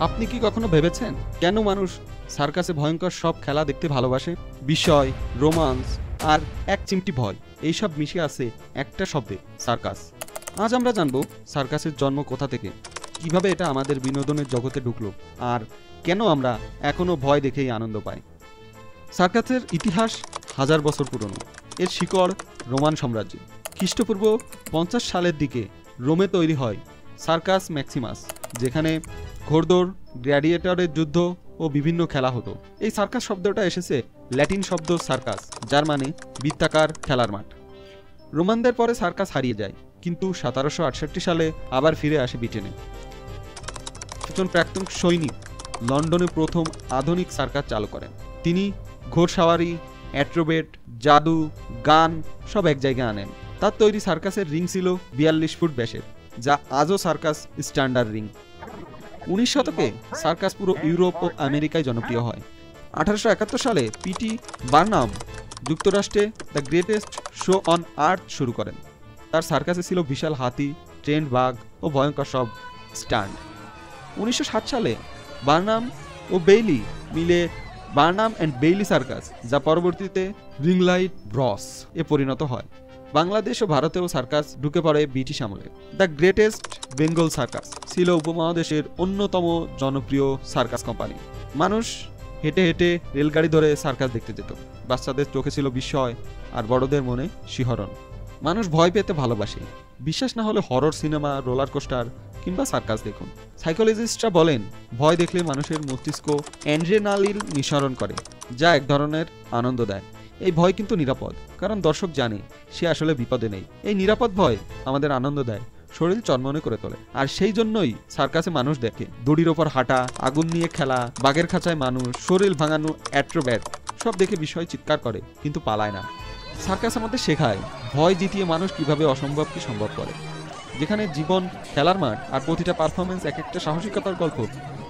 আপনি কি কখনো ভেবেছেন কেন মানুষ সার্কাসে ভয়ঙ্কর সব খেলা দেখতে ভালোবাসে? বিস্ময়, রোমান্স আর এক চিমটি ভয়, এইসব মিশে আছে একটা শব্দে, সার্কাস। আজ আমরা জানবো সার্কাসের জন্ম কোথা থেকে, কিভাবে এটা আমাদের বিনোদনের জগতে ঢুকলো, আর কেন আমরা এখনো ভয় দেখেই আনন্দ পাই। সার্কাসের ইতিহাস হাজার বছর পুরনো। এর শিকড় রোমান সাম্রাজ্যে। খ্রিস্টপূর্ব 50 সালের দিকে রোমে তৈরি হয় সার্কাস ম্যাক্সিমাস, যেখানে ঘোড়দৌড়, গ্ল্যাডিয়েটরের যুদ্ধ ও বিভিন্ন খেলা হতো। এই সার্কাস শব্দটা এসেছে ল্যাটিন শব্দ সার্কাস, যার মানে বৃত্তাকার খেলার মাঠ। রোমানদের পরে সার্কাস হারিয়ে যায়, কিন্তু 1768 সালে আবার ফিরে আসে ব্রিটেনে। একজন প্রাক্তন সৈনিক লন্ডনে প্রথম আধুনিক সার্কাস চালু করেন। তিনি ঘোড়সাওয়ারি, অ্যাক্রোবেট, জাদু, গান সব এক জায়গায় আনেন। তার তৈরি সার্কাসের রিং ছিল 42 ফুট ব্যাসের, যা আজও সার্কাস স্ট্যান্ডার্ড রিং। 19 শতকে সার্কাস পুরো ইউরোপ ও আমেরিকায় জনপ্রিয় হয়। 1871 সালে পিটি বার্নাম যুক্তরাষ্ট্রে the greatest show on earth শুরু করেন। তার সার্কাসে ছিল বিশাল হাতি, ট্রেন্ড বাঘ ও ভয়ঙ্কর সব স্ট্যান্ড। 1960 সালে বার্নাম ও বেইলি মিলে বার্নাম অ্যান্ড বেইলি সার্কাস, যা পরবর্তীতে রিংলাইট ব্রস এ পরিণত হয়। বাংলাদেশ ও ভারতেও সার্কাস ঢুকে পড়ে ব্রিটিশ আমলে। দ্য গ্রেটেস্ট বেঙ্গল সার্কাস ছিল উপমহাদেশের অন্যতম জনপ্রিয় সার্কাস কোম্পানি। মানুষ হেঁটে হেঁটে রেলগাড়ি ধরে সার্কাস দেখতে যেত। বাচ্চাদের চোখে ছিল বিস্ময় আর বড়দের মনে শিহরণ। মানুষ ভয় পেতে ভালোবাসে। বিশ্বাস না হলে হরর সিনেমা, রোলার কোস্টার কিংবা সার্কাস দেখুন। সাইকোলজিস্টরা বলেন, ভয় দেখলে মানুষের মস্তিষ্ক অ্যাড্রেনালিন নিঃসরণ করে, যা এক ধরনের আনন্দ দেয়। এই ভয় কিন্তু নিরাপদ, কারণ দর্শক জানে সে আসলে বিপদে নেই। এই নিরাপদ ভয় আমাদের আনন্দ দেয়, শরীর চনমনে করে তোলে। আর সেই জন্যই সার্কাসে মানুষ দেখে দড়ির ওপর হাঁটা, আগুন নিয়ে খেলা, বাঘের খাঁচায় মানুষ, শরীর ভাঙানো অ্যাক্রোব্যাট সব দেখে বিস্ময় চিৎকার করে, কিন্তু পালায় না। সার্কাস আমাদের শেখায় ভয় জিতিয়ে মানুষ কিভাবে অসম্ভবকে সম্ভব করে। যেখানে জীবন খেলার মাঠ আর প্রতিটা পারফরমেন্স এক একটা সাহসিকতার গল্প।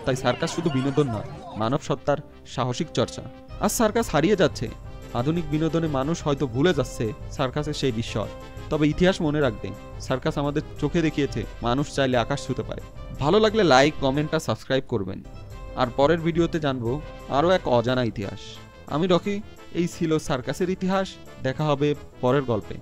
তাই সার্কাস শুধু বিনোদন নয়, মানব সত্তার সাহসিক চর্চা। আজ সার্কাস হারিয়ে যাচ্ছে, আধুনিক বিনোদনে মানুষ হয়তো ভুলে যাচ্ছে সার্কাসের সেই বিস্ময়। তবে ইতিহাস মনে রাখবে, সার্কাস আমাদের চোখে দেখিয়েছে মানুষ চাইলে আকাশ ছুঁতে পারে। ভালো লাগলে লাইক, কমেন্ট আর সাবস্ক্রাইব করবেন। আর পরের ভিডিওতে জানবো আরও এক অজানা ইতিহাস। আমি রকি, এই ছিল সার্কাসের ইতিহাস। দেখা হবে পরের গল্পে।